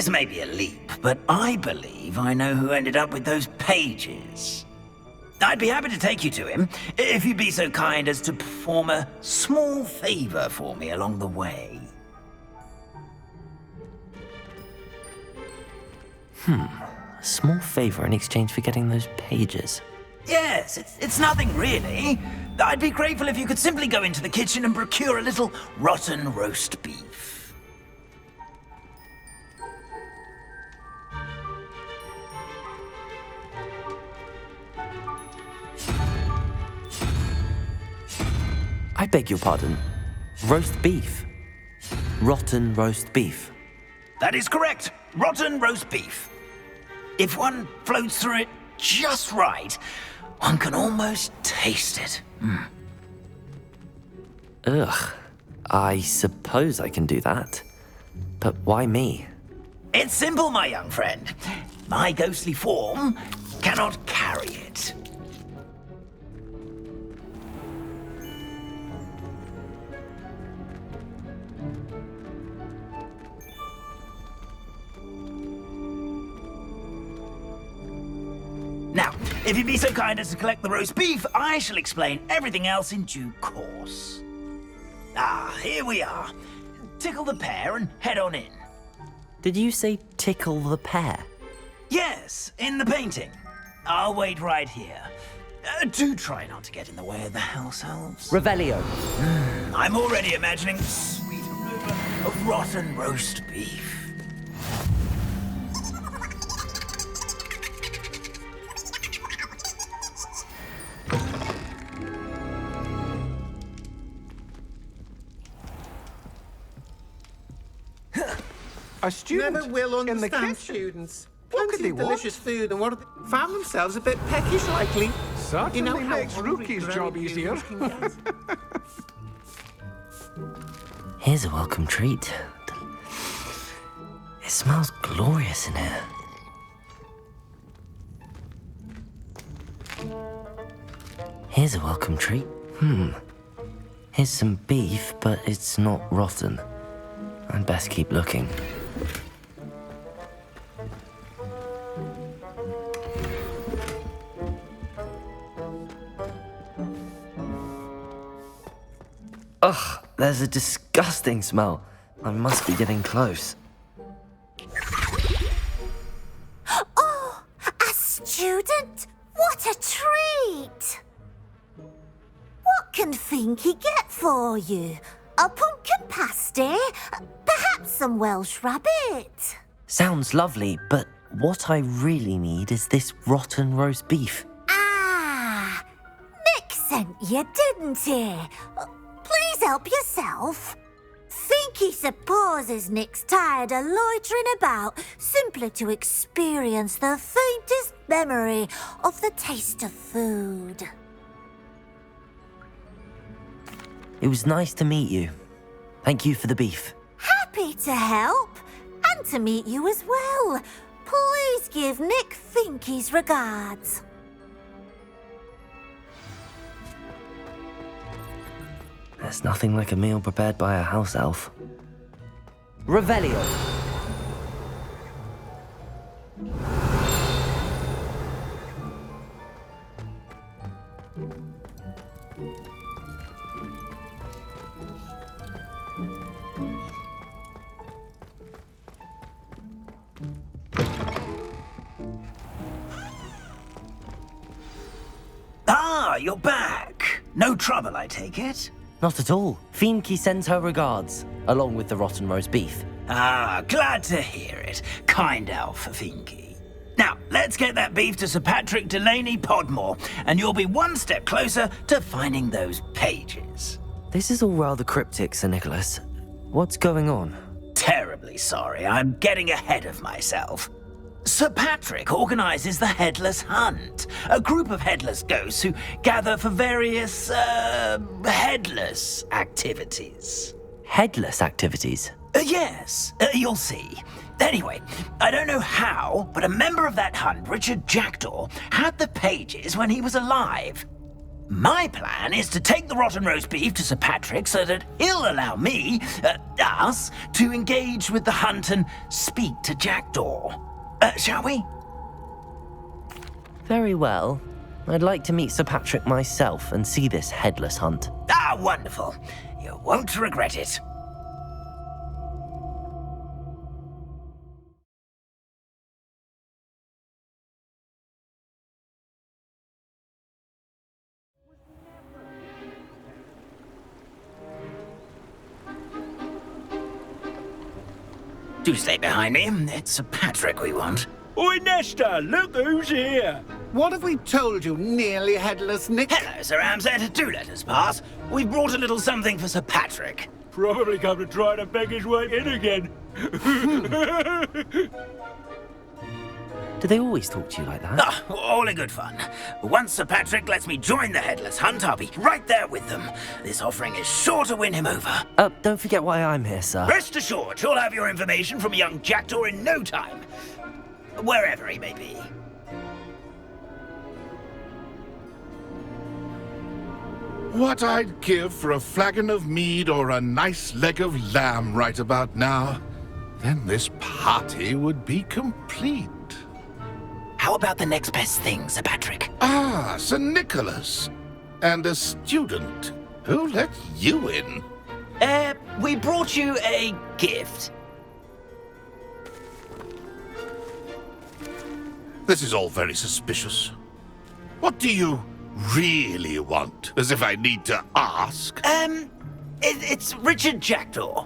This may be a leap, but I believe I know who ended up with those pages. I'd be happy to take you to him, if you'd be so kind as to perform a small favor for me along the way. A small favor in exchange for getting those pages. Yes, it's nothing really. I'd be grateful if you could simply go into the kitchen and procure a little rotten roast beef. I beg your pardon. Roast beef. Rotten roast beef. That is correct. Rotten roast beef. If one floats through it just right, one can almost taste it. Ugh. I suppose I can do that. But why me? It's simple, my young friend. My ghostly form cannot carry it. Now, if you'd be so kind as to collect the roast beef, I shall explain everything else in due course. Ah, here we are. Tickle the pear and head on in. Did you say tickle the pear? Yes, in the painting. I'll wait right here. Do try not to get in the way of the house elves. Revelio. I'm already imagining the sweet aroma of rotten roast beef. A student Never will in the understand kitchen. students. What could Plenty they of want? delicious food and found themselves a bit peckish likely. Certainly You know how makes hungry Rookie's job grown easier. humans can get. Here's a welcome treat. It smells glorious in here. Here's a welcome treat. Here's some beef, but it's not rotten. I'd best keep looking. Ugh, there's a disgusting smell. I must be getting close. Oh, a student? What a treat! What can Finky get for you? A pumpkin pasty? Perhaps some Welsh rabbit? Sounds lovely, but what I really need is this rotten roast beef. Ah, Nick sent you, didn't he? Please help yourself. Finky supposes Nick's tired of loitering about simply to experience the faintest memory of the taste of food. It was nice to meet you. Thank you for the beef. Happy to help, and to meet you as well. Please give Nick Finky's regards. There's nothing like a meal prepared by a house elf. Revelio. Ah, you're back. No trouble, I take it? Not at all. Fienke sends her regards, along with the rotten roast beef. Ah, glad to hear it. Kind elf, Finky. Now, let's get that beef to Sir Patrick Delaney Podmore, and you'll be one step closer to finding those pages. This is all rather cryptic, Sir Nicholas. What's going on? Terribly sorry, I'm getting ahead of myself. Sir Patrick organizes the Headless Hunt, a group of headless ghosts who gather for various, headless activities. Headless activities? Yes, you'll see. Anyway, I don't know how, but a member of that hunt, Richard Jackdaw, had the pages when he was alive. My plan is to take the rotten roast beef to Sir Patrick so that he'll allow me, us, to engage with the hunt and speak to Jackdaw. Shall we? Very well. I'd like to meet Sir Patrick myself and see this headless hunt. Ah, wonderful. You won't regret it. Do stay behind me. It's Sir Patrick we want. Oi, Nesta, look who's here. What have we told you, nearly headless Nick? Hello, Sir Ramsed. Do let us pass. We've brought a little something for Sir Patrick. Probably come to try to beg his way in again. Do they always talk to you like that? Ah, all in good fun. Once Sir Patrick lets me join the headless hunt, I'll be right there with them. This offering is sure to win him over. Don't forget why I'm here, sir. Rest assured, you'll have your information from a young Jackdaw in no time. Wherever he may be. What I'd give for a flagon of mead or a nice leg of lamb right about now. Then this party would be complete. How about the next best thing, Sir Patrick? Ah, Sir Nicholas. And a student. Who let you in? We brought you a gift. This is all very suspicious. What do you really want? As if I need to ask. It's Richard Jackdaw.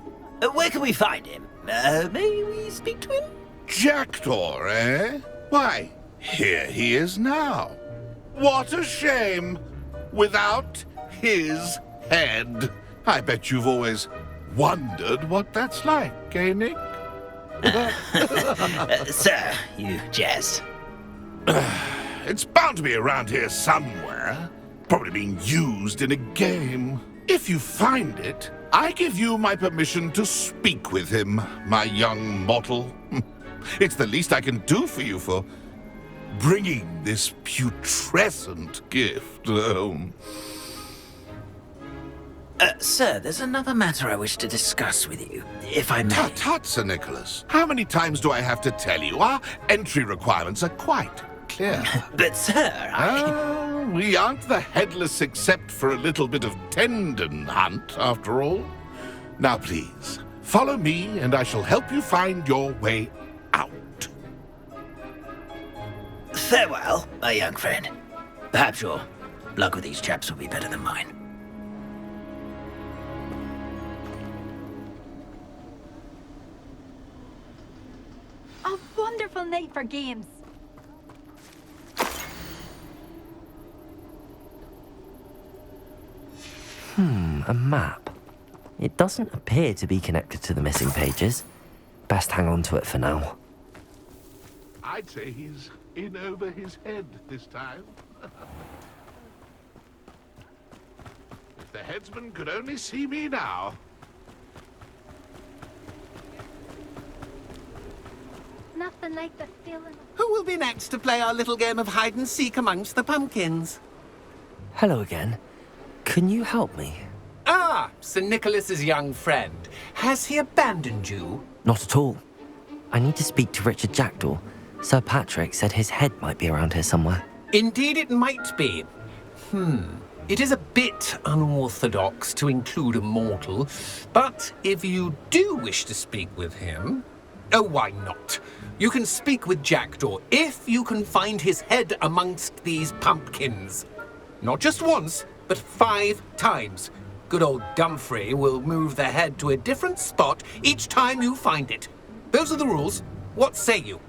Where can we find him? May we speak to him? Jackdaw, eh? Why, here he is now. What a shame. Without his head. I bet you've always wondered what that's like, eh, Nick? Sir, you jest. It's bound to be around here somewhere. Probably being used in a game. If you find it, I give you my permission to speak with him, my young mortal. It's the least I can do for you for bringing this putrescent gift home. Sir, there's another matter I wish to discuss with you, if I may. Tut, Sir Nicholas. How many times do I have to tell you? Our entry requirements are quite clear. But, sir, We aren't the headless except for a little bit of tendon hunt, after all. Now, please, follow me and I shall help you find your way out. Farewell, my young friend. Perhaps your luck with these chaps will be better than mine. A wonderful night for games. A map. It doesn't appear to be connected to the missing pages. Best hang on to it for now. I'd say he's in over his head this time. If the headsman could only see me now. Nothing like the feeling. Who will be next to play our little game of hide and seek amongst the pumpkins? Hello again. Can you help me? Ah, Sir Nicholas's young friend. Has he abandoned you? Not at all. I need to speak to Richard Jackdaw. Sir Patrick said his head might be around here somewhere. Indeed it might be. It is a bit unorthodox to include a mortal, but if you do wish to speak with him... Oh, why not? You can speak with Jackdaw if you can find his head amongst these pumpkins. Not just once, but 5 times. Good old Dumfrey will move the head to a different spot each time you find it. Those are the rules. What say you?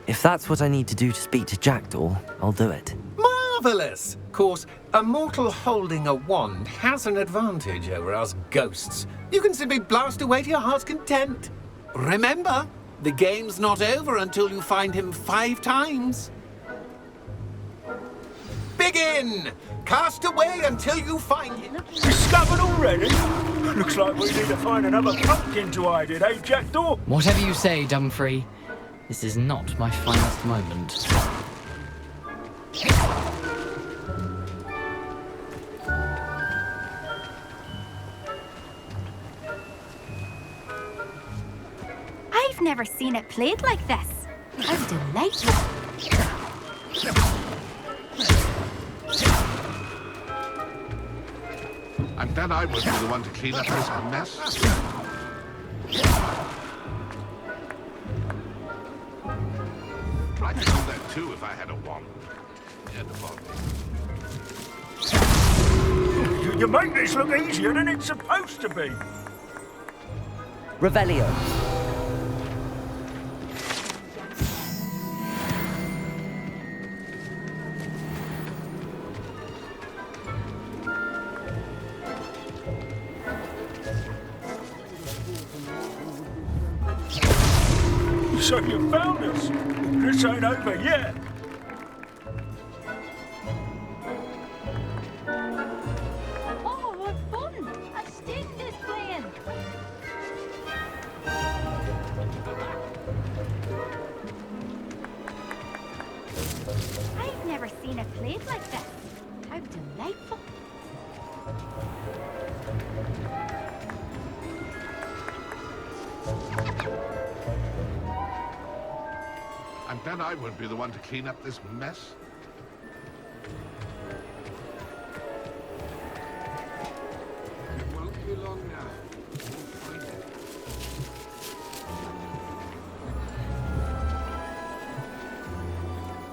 If that's what I need to do to speak to Jackdaw, I'll do it. Marvellous! Of course, a mortal holding a wand has an advantage over us ghosts. You can simply blast away to your heart's content. Remember, the game's not over until you find him 5 times. Begin! Cast away until you find him. Discovered already? Looks like we need to find another pumpkin to hide in, eh, Jackdaw? Whatever you say, Dumfrey. This is not my finest moment. never seen it played like this. How delightful. I'm glad I won't be the one to clean up this mess. I could do that too if I had a wand. And a bottle. You make this look easier than it's supposed to be. Revelio. So you found us. This ain't over yet. Oh, what fun! A student is playing. I've never seen it played like this. How delightful. I'm glad I won't be the one to clean up this mess. It won't be long now. We'll find it.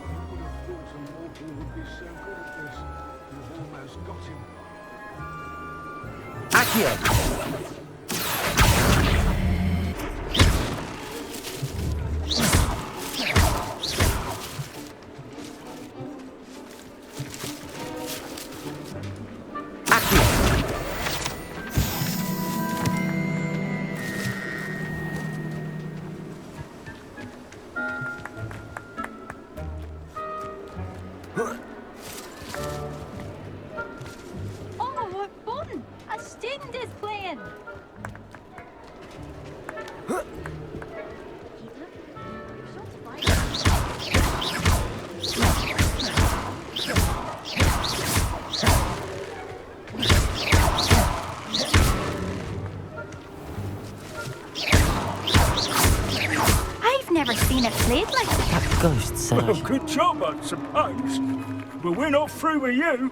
Who would have thought a mortal would be so good at this? You've almost got him. Accio. Oh, what fun! A student is playing. Keep looking. You're sure to find I've never seen it played like this. That ghost said I Well, should... good job, I suppose. But we're not through with you.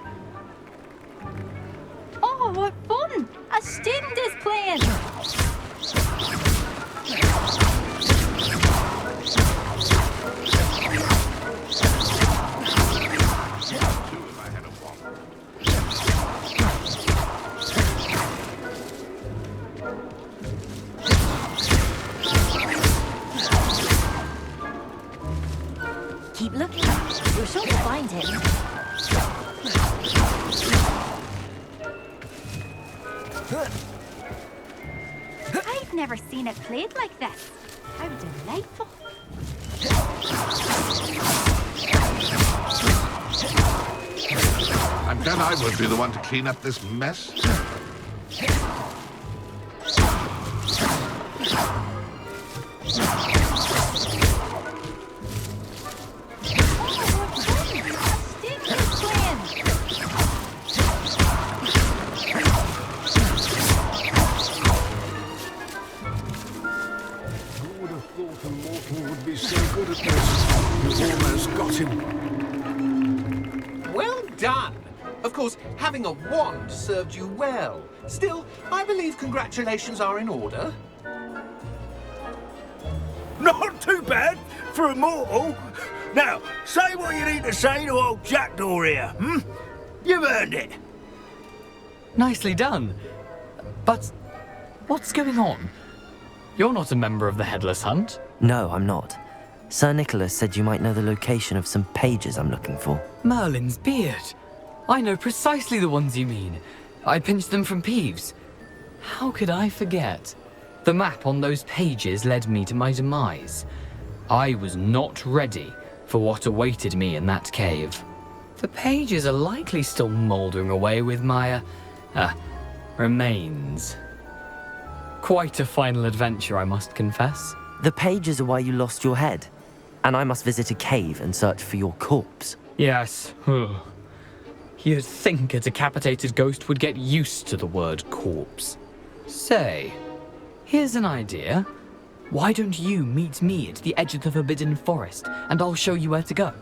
Oh, what fun! A student is playing. Too if I had a wand. Keep looking. You're sure to find him. I've never seen it played like this. How delightful. I'm glad I won't be the one to clean up this mess. Who would have thought a mortal would be so good at this? You've almost got him. Well done. Of course, having a wand served you well. Still, I believe congratulations are in order. Not too bad for a mortal. Now, say what you need to say to old Jackdaw here, hmm? You've earned it. Nicely done. But what's going on? You're not a member of the Headless Hunt. No, I'm not. Sir Nicholas said you might know the location of some pages I'm looking for. Merlin's beard. I know precisely the ones you mean. I pinched them from Peeves. How could I forget? The map on those pages led me to my demise. I was not ready for what awaited me in that cave. The pages are likely still mouldering away with my, remains. Quite a final adventure, I must confess. The pages are why you lost your head, and I must visit a cave and search for your corpse. Yes. You'd think a decapitated ghost would get used to the word corpse. Say, here's an idea. Why don't you meet me at the edge of the Forbidden Forest, and I'll show you where to go?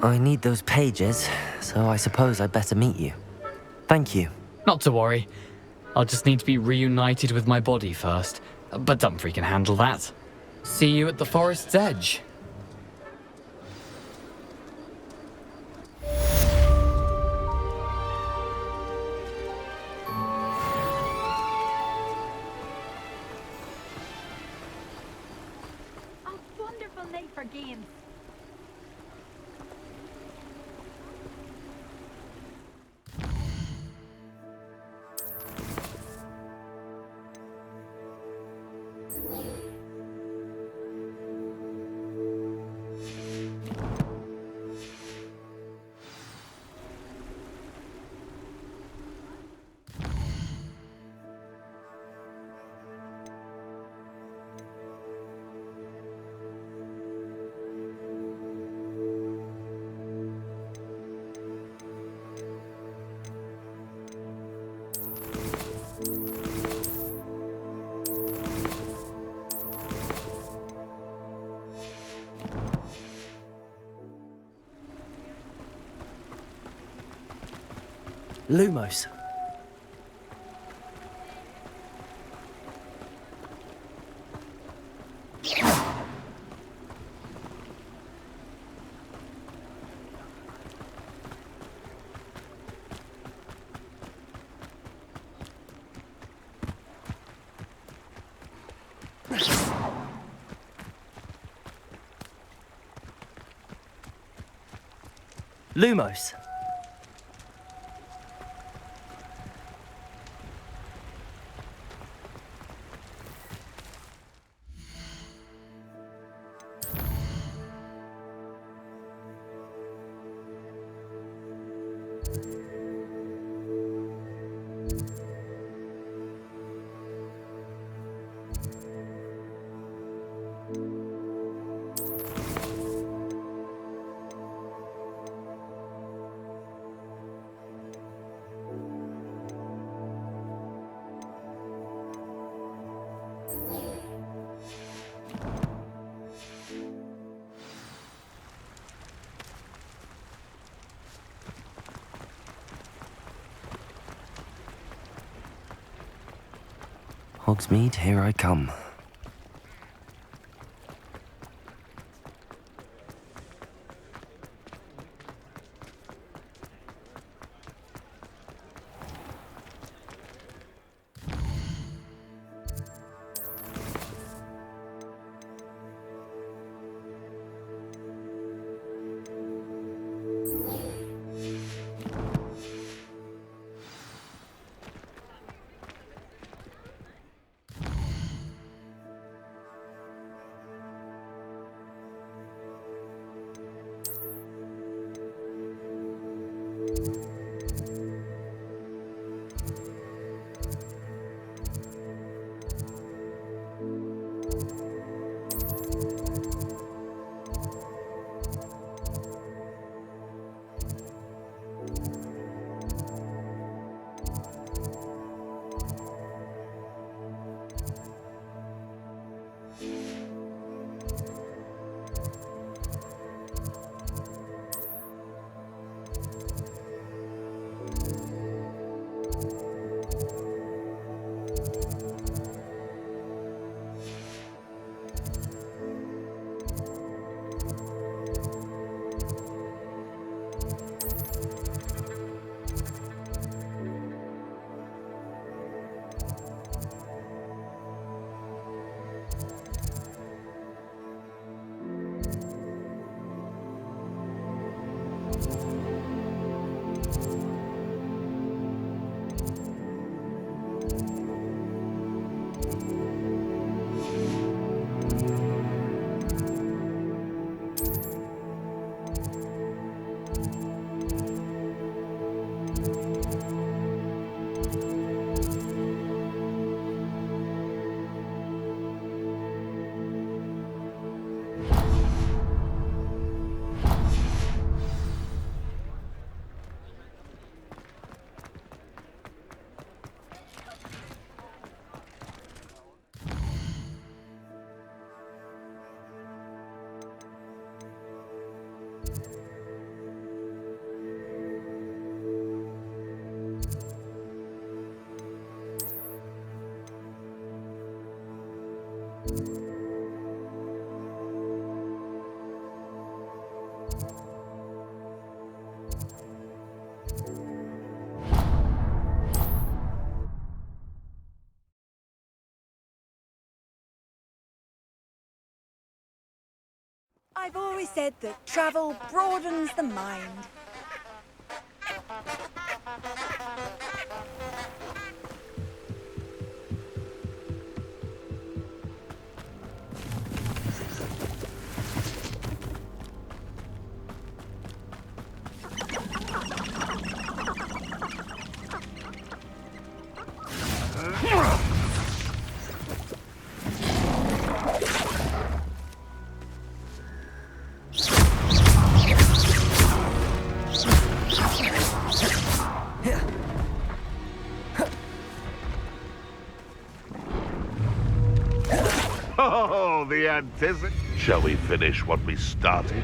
I need those pages, so I suppose I'd better meet you. Thank you. Not to worry. I'll just need to be reunited with my body first, but Dumfrey can handle that. See you at the forest's edge. A wonderful night for games. Lumos. Lumos. Hogsmeade, here I come. I've always said that travel broadens the mind. Oh, the anticipation. Shall we finish what we started?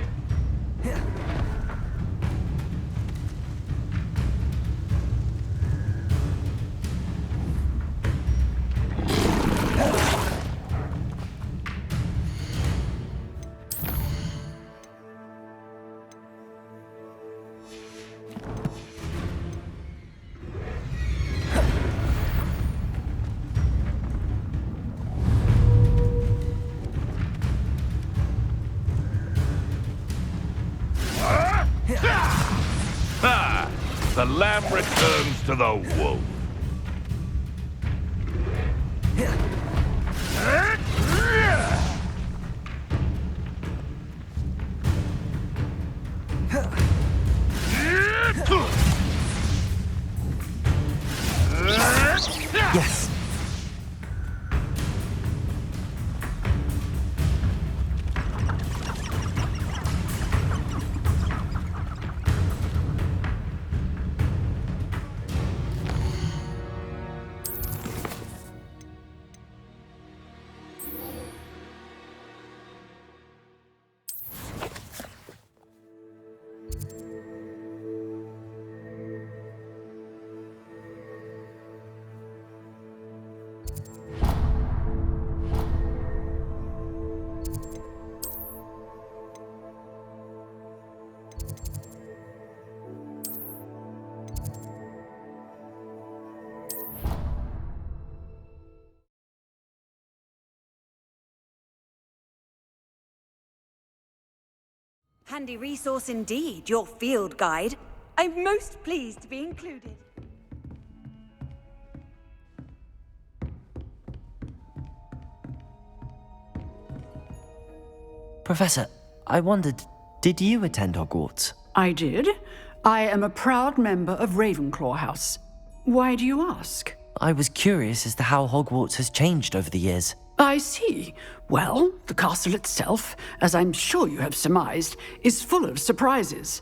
Ha! The lamb returns to the wolf. Yes. Handy resource indeed, your field guide. I'm most pleased to be included. Professor, I wondered, did you attend Hogwarts? I did. I am a proud member of Ravenclaw House. Why do you ask? I was curious as to how Hogwarts has changed over the years. I see. Well, the castle itself, as I'm sure you have surmised, is full of surprises.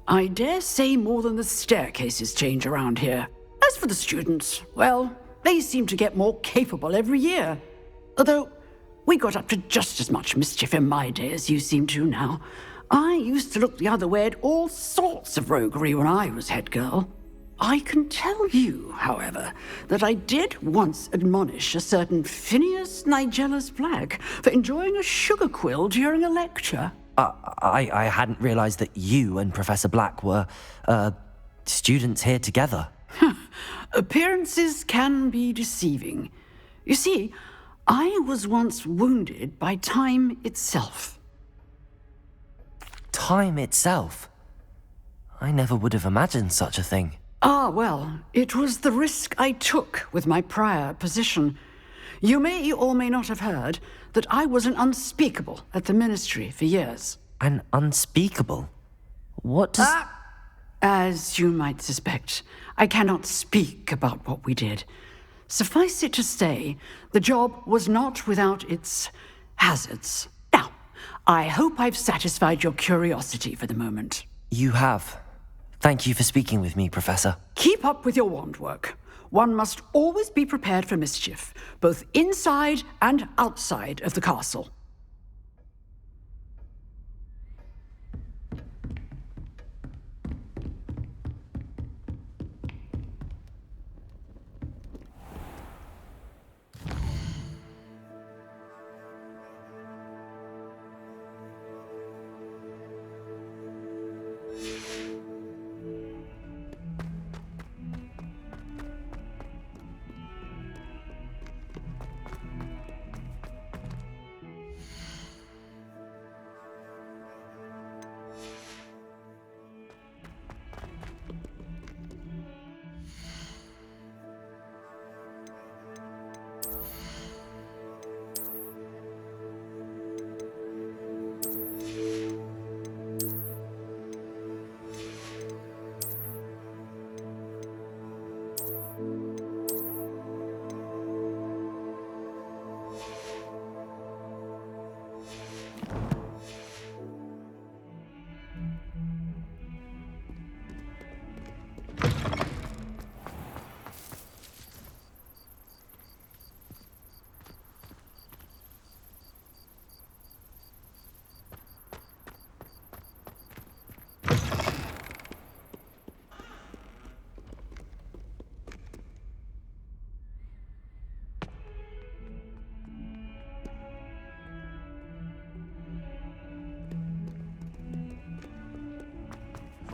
I dare say more than the staircases change around here. As for the students, well, they seem to get more capable every year. Although, we got up to just as much mischief in my day as you seem to now. I used to look the other way at all sorts of roguery when I was head girl. I can tell you, however, that I did once admonish a certain Phineas Nigellus Black for enjoying a sugar quill during a lecture. I hadn't realized that you and Professor Black were, students here together. Appearances can be deceiving. You see, I was once wounded by time itself. Time itself? I never would have imagined such a thing. Ah, well, it was the risk I took with my prior position. You may or may not have heard that I was an unspeakable at the Ministry for years. An unspeakable? What does... As you might suspect, I cannot speak about what we did. Suffice it to say, the job was not without its hazards. Now, I hope I've satisfied your curiosity for the moment. You have. Thank you for speaking with me, Professor. Keep up with your wand work. One must always be prepared for mischief, both inside and outside of the castle.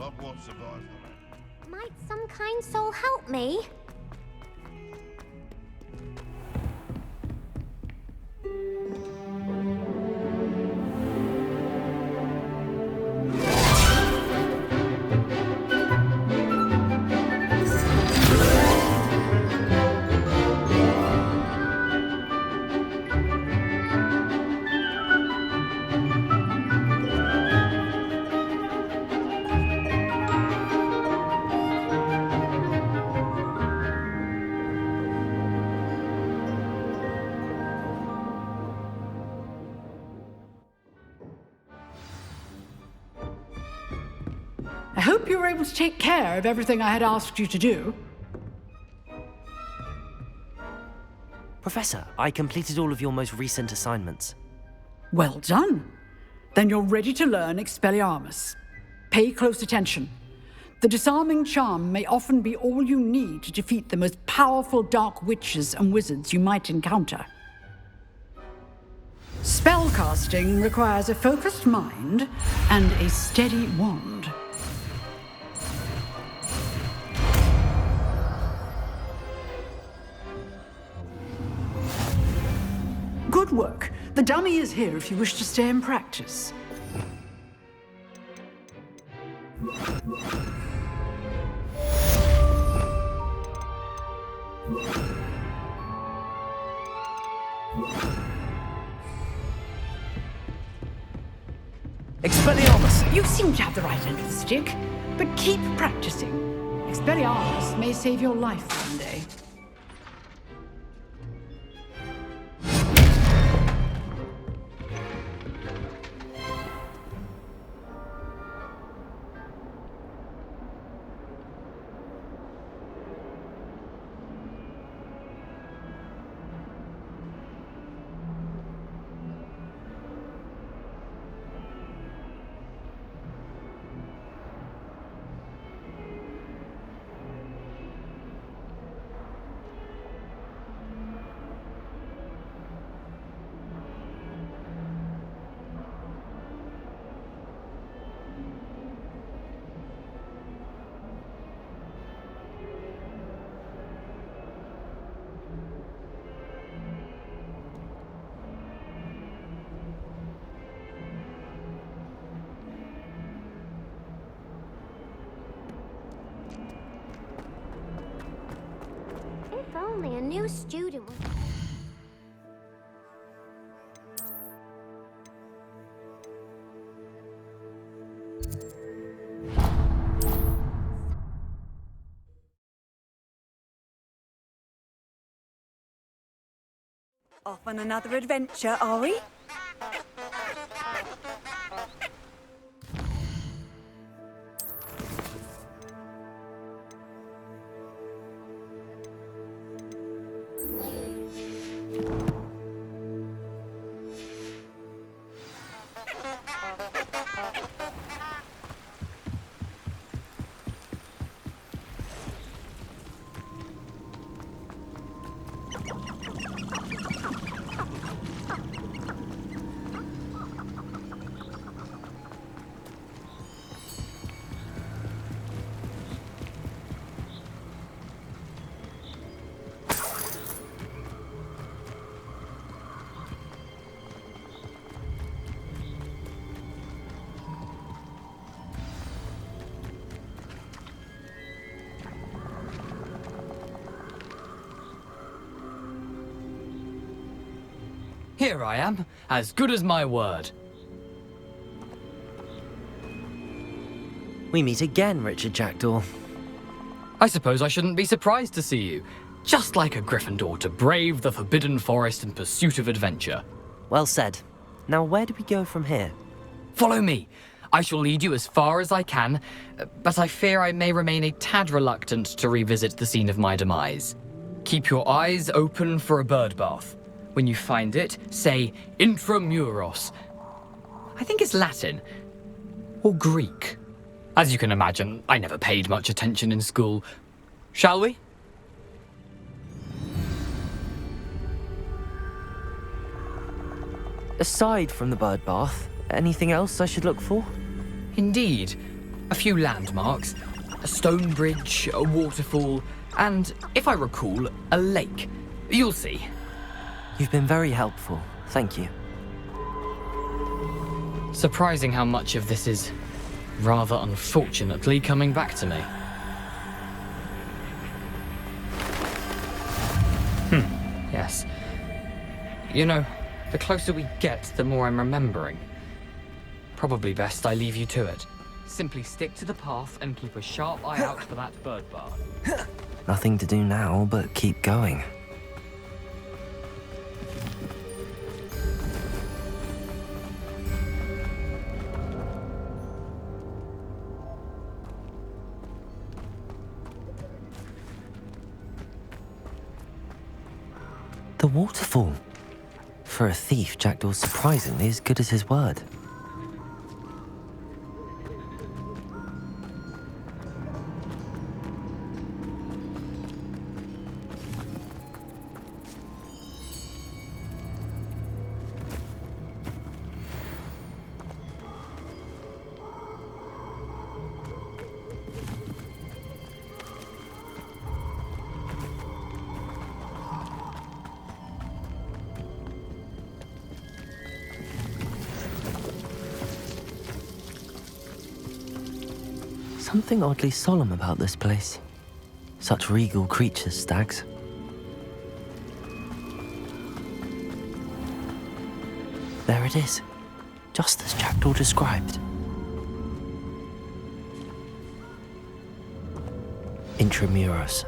Hogwarts survives the rain. Might some kind soul help me? I hope you were able to take care of everything I had asked you to do. Professor, I completed all of your most recent assignments. Well done. Then you're ready to learn Expelliarmus. Pay close attention. The disarming charm may often be all you need to defeat the most powerful dark witches and wizards you might encounter. Spellcasting requires a focused mind and a steady wand. Good work. The dummy is here if you wish to stay and practice. Expelliarmus! You seem to have the right end of the stick, but keep practicing. Expelliarmus may save your life one day. If only a new student was... Off on another adventure, are we? Here I am, as good as my word. We meet again, Richard Jackdaw. I suppose I shouldn't be surprised to see you. Just like a Gryffindor to brave the Forbidden Forest in pursuit of adventure. Well said. Now where do we go from here? Follow me. I shall lead you as far as I can, but I fear I may remain a tad reluctant to revisit the scene of my demise. Keep your eyes open for a bird bath. When you find it, say Intramuros. I think it's Latin. Or Greek. As you can imagine, I never paid much attention in school. Shall we? Aside from the bird bath, anything else I should look for? Indeed. a few landmarks, a stone bridge, a waterfall, and, if I recall, a lake. You'll see. You've been very helpful. Thank you. Surprising how much of this is, rather unfortunately, coming back to me. Yes. You know, the closer we get, the more I'm remembering. Probably best I leave you to it. Simply stick to the path and keep a sharp eye out for that bird bar. Nothing to do now but keep going. The waterfall. For a thief, Jackdaw's surprisingly as good as his word. Something oddly solemn about this place. Such regal creatures, stags. There it is, just as Jackdaw described. Intramuros.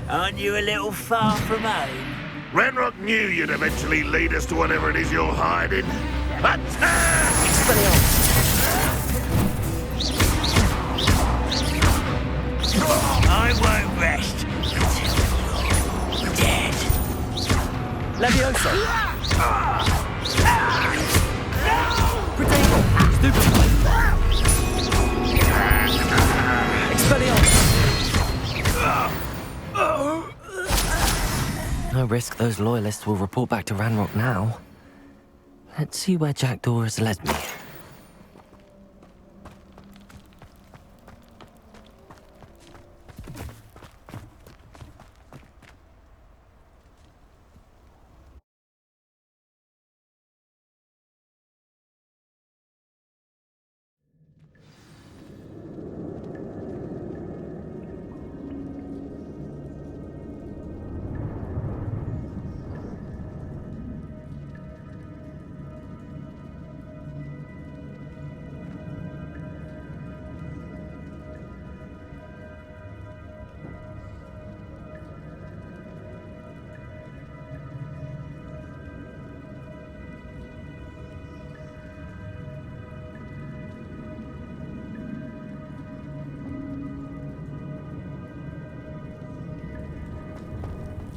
Aren't you a little far from home? Ranrock knew you'd eventually lead us to whatever it is you're hiding. Attack! I won't rest until you're dead. Levioso! No risk those loyalists will report back to Ranrock now. Let's see where Jackdaw has led me.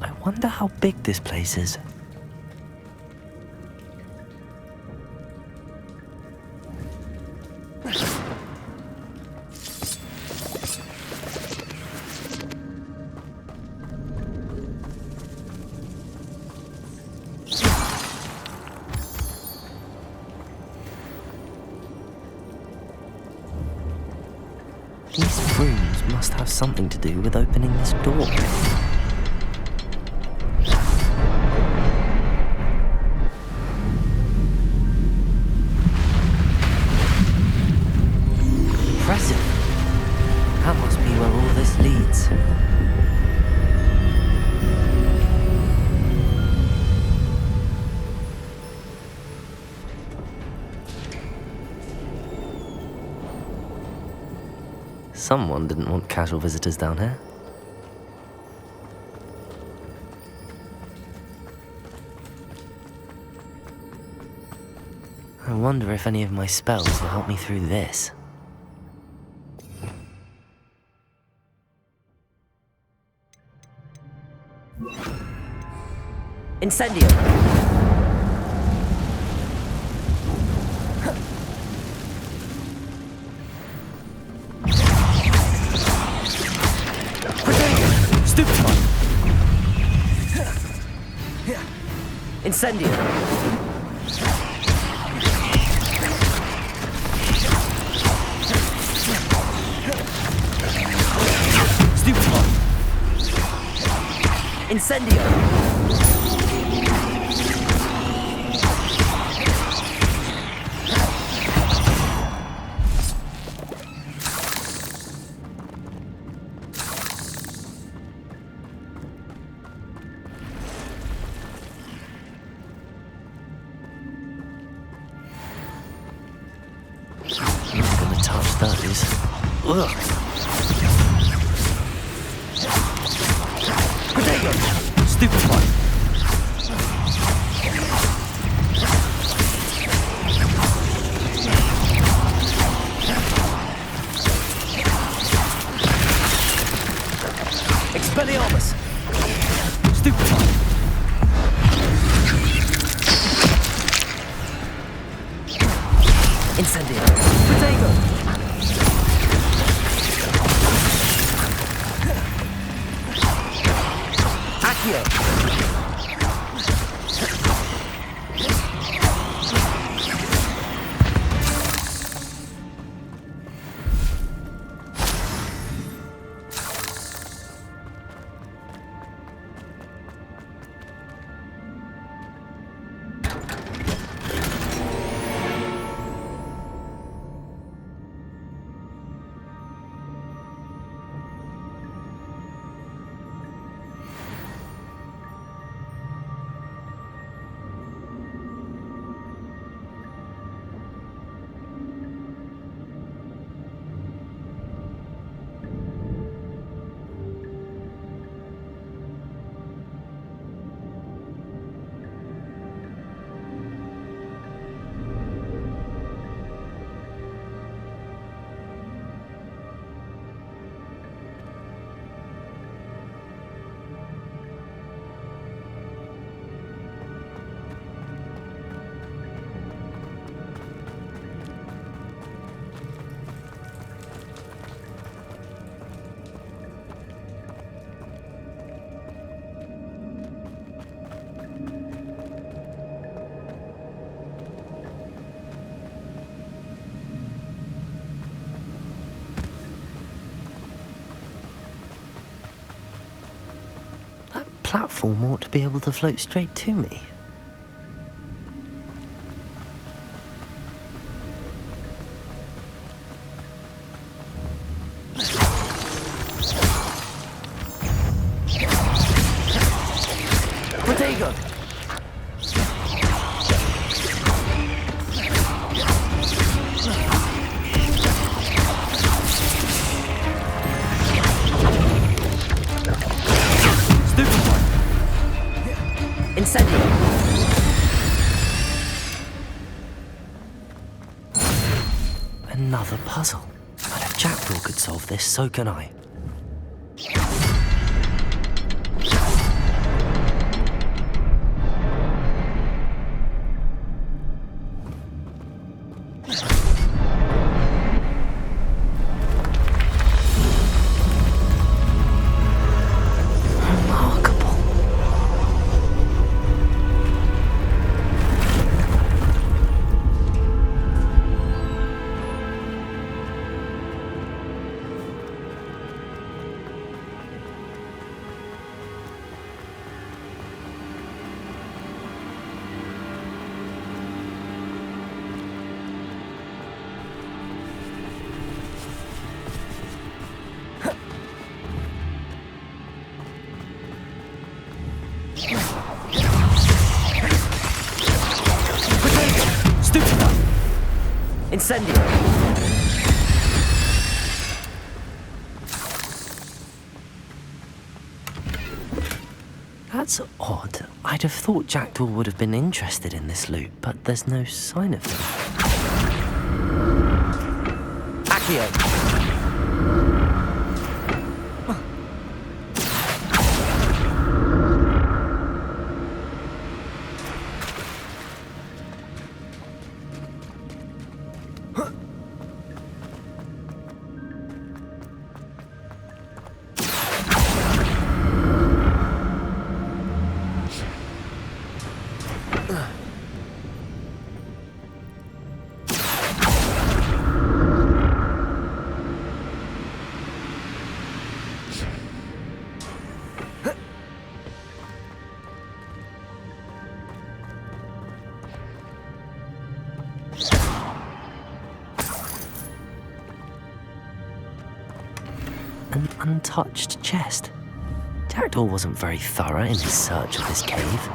I wonder how big this place is. These rooms must have something to do with opening this door. Impressive. That must be where all this leads. Someone didn't want casual visitors down here. I wonder if any of my spells will help me through this. Incendio! Incendio. Stupefy. Incendio. Not gonna touch those. Ugh. Protego! Stupefy! Expelliarmus! Stupefy! Incendio! Protego! Accio! Platform ought to be able to float straight to me. Protego! Incendio! Another puzzle. And if Jackdaw could solve this, so can I. Incendio! That's odd. I'd have thought Jackdaw would have been interested in this loot, but there's no sign of him. Accio! an untouched chest. Jackdaw wasn't very thorough in his search of this cave.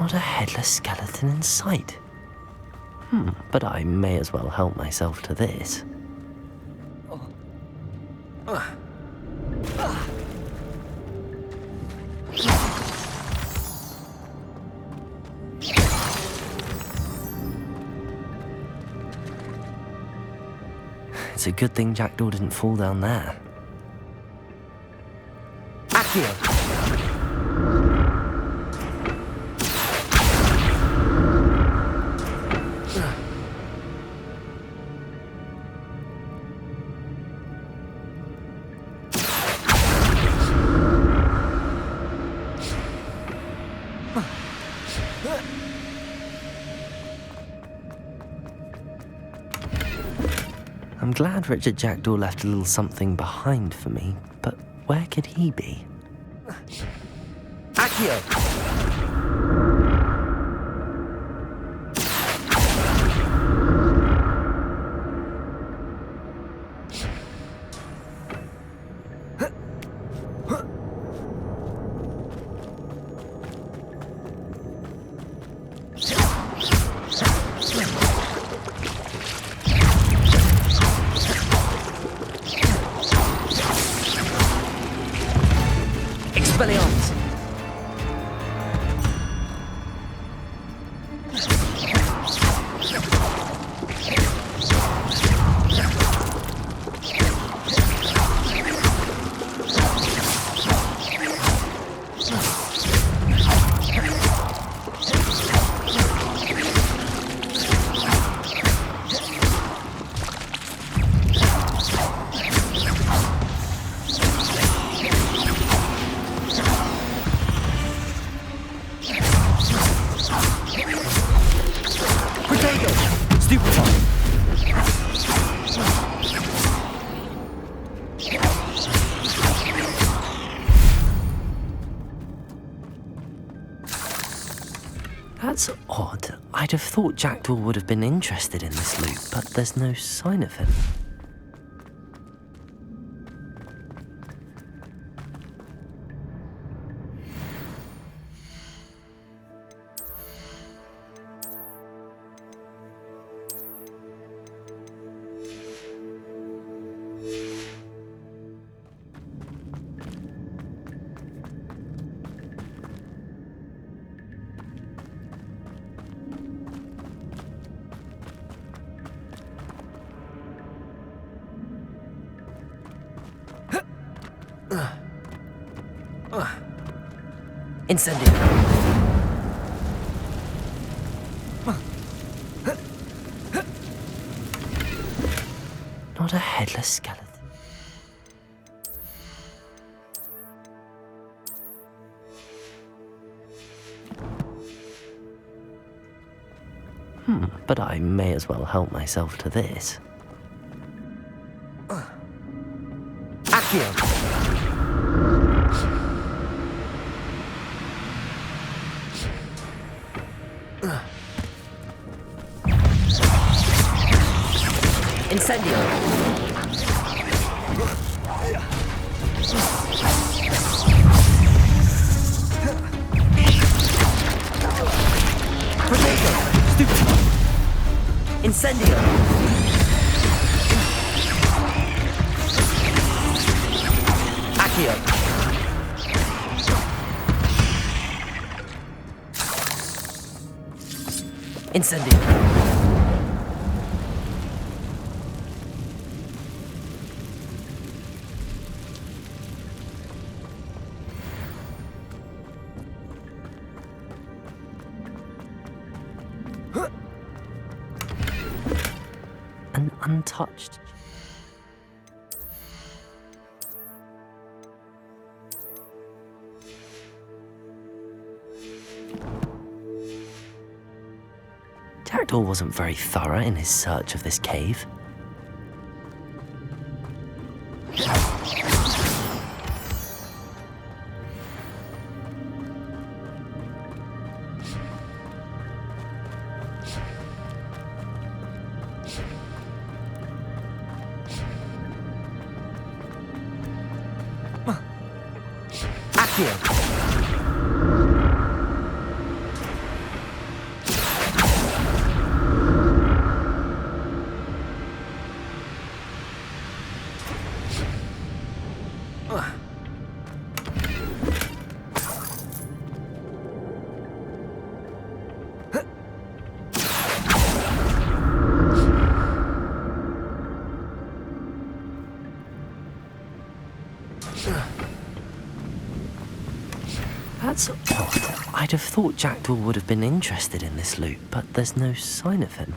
Not a headless skeleton in sight. But I may as well help myself to this. It's a good thing Jackdaw didn't fall down there. Accio! I'm glad Richard Jackdaw left a little something behind for me, but where could he be? Accio! That's odd. I'd have thought Jackdaw would have been interested in this loot, but there's no sign of him. Incendio. Not a headless skeleton. But I may as well help myself to this. Accio! Incendio! Potato! Stupid! Incendio! Accio! Incendio! An untouched. Jackdaw wasn't very thorough in his search of this cave. Accio! That's odd. I'd have thought Jackdaw would have been interested in this loot, but there's no sign of him.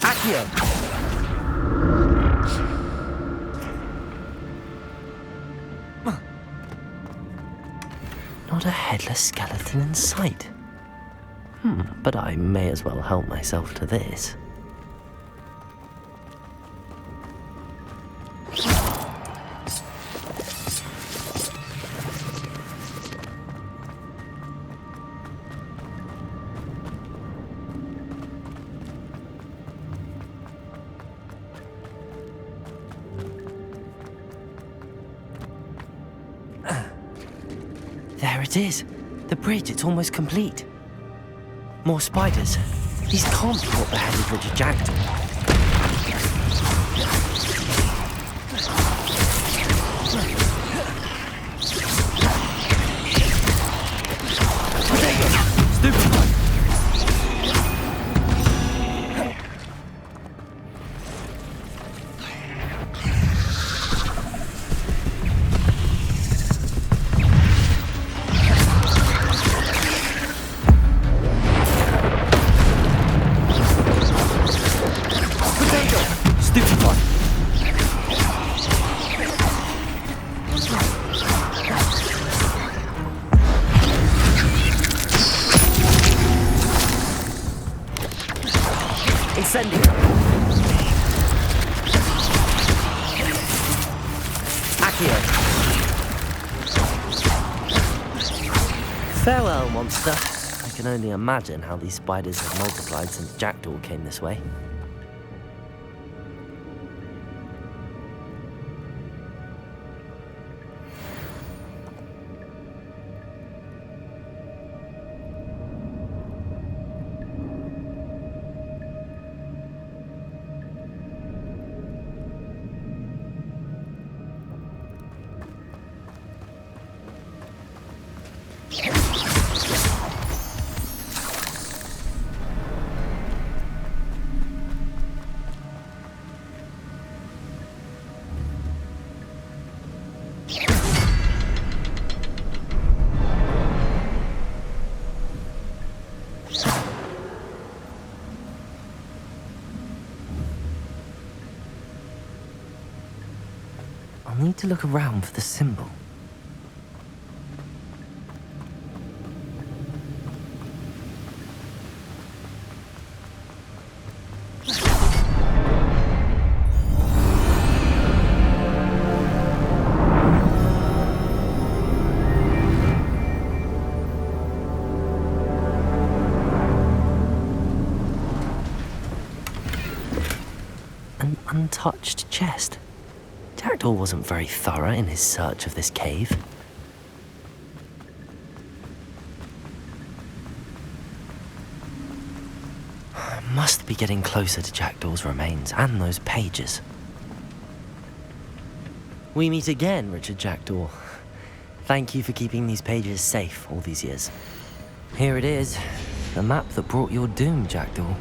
Accio! Not a headless skeleton in sight. But I may as well help myself to this. There it is. The bridge, it's almost complete. More spiders. These can't be what beheaded Richard Jackdaw. Stupid one. Incendio! Accio! Farewell, monster. I can only imagine how these spiders have multiplied since Jackdaw came this way. I'll need to look around for the symbol. An untouched chest. Jackdaw wasn't very thorough in his search of this cave. I must be getting closer to Jackdaw's remains and those pages. We meet again, Richard Jackdaw. Thank you for keeping these pages safe all these years. Here it is, the map that brought your doom, Jackdaw.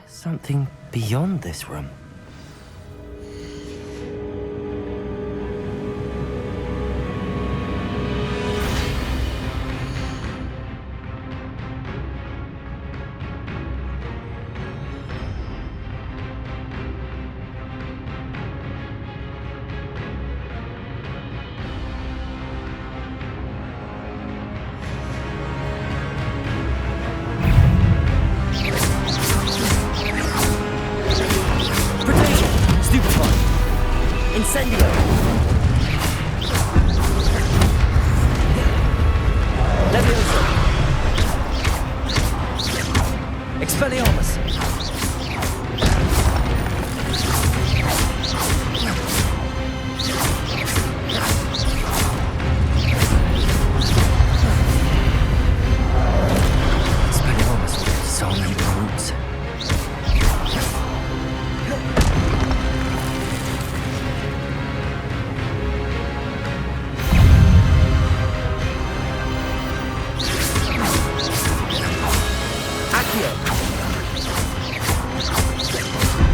Something beyond this room. Incendio! Leviosa! Expelliarmus! Expelliarmus with so many brutes.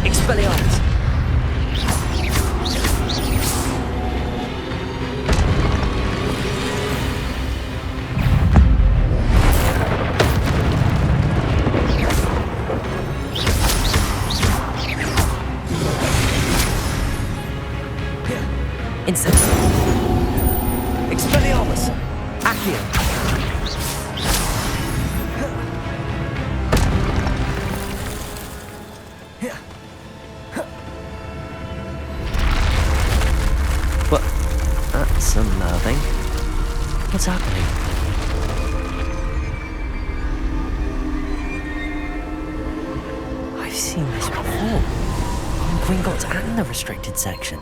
Expelliarmus! Incendio! Expelliarmus! Accio! Well, that's unnerving. What's happening? I've seen this before. In Gringotts and the restricted section.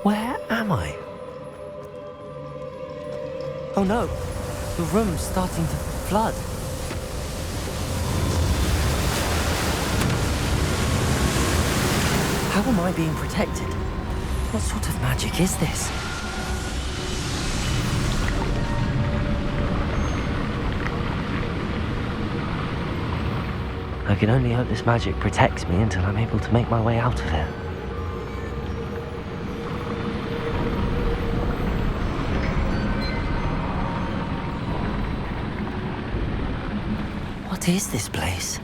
Where am I? Oh no, the room's starting to flood. How am I being protected? What sort of magic is this? I can only hope this magic protects me until I'm able to make my way out of here. What is this place?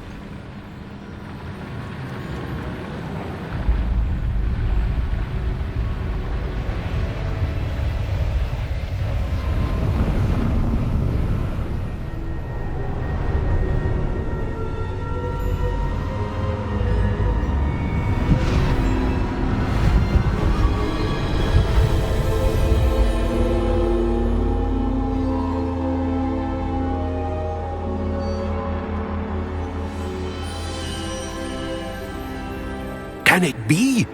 can it be?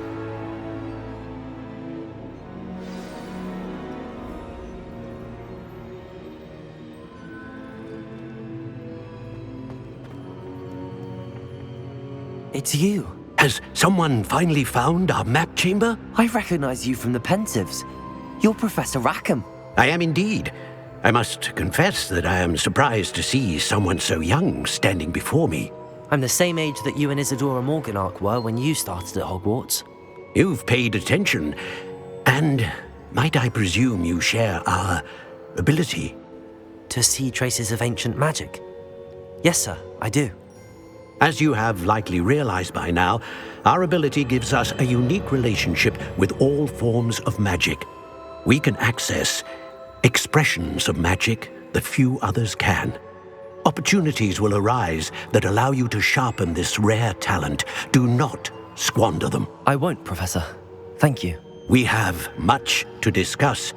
It's you. Has someone finally found our map chamber? I recognize you from the Pensieves. You're Professor Rackham. I am indeed. I must confess that I am surprised to see someone so young standing before me. I'm the same age that you and Isadora Morganach were when you started at Hogwarts. You've paid attention, and might I presume you share our ability? To see traces of ancient magic? Yes, sir, I do. As you have likely realized by now, our ability gives us a unique relationship with all forms of magic. We can access expressions of magic that few others can. Opportunities will arise that allow you to sharpen this rare talent. Do not squander them. I won't, Professor. Thank you. We have much to discuss.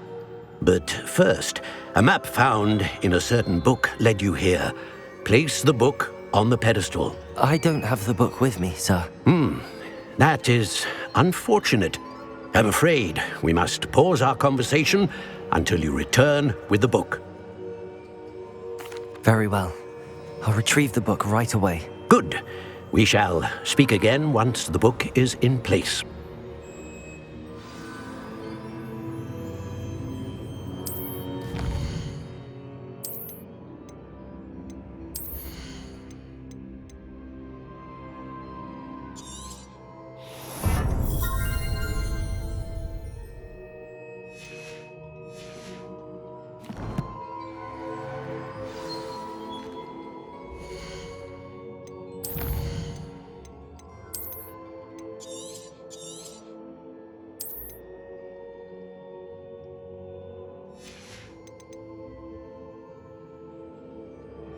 But first, a map found in a certain book led you here. Place the book on the pedestal. I don't have the book with me, sir. That is unfortunate. I'm afraid we must pause our conversation until you return with the book. Very well. I'll retrieve the book right away. Good. We shall speak again once the book is in place.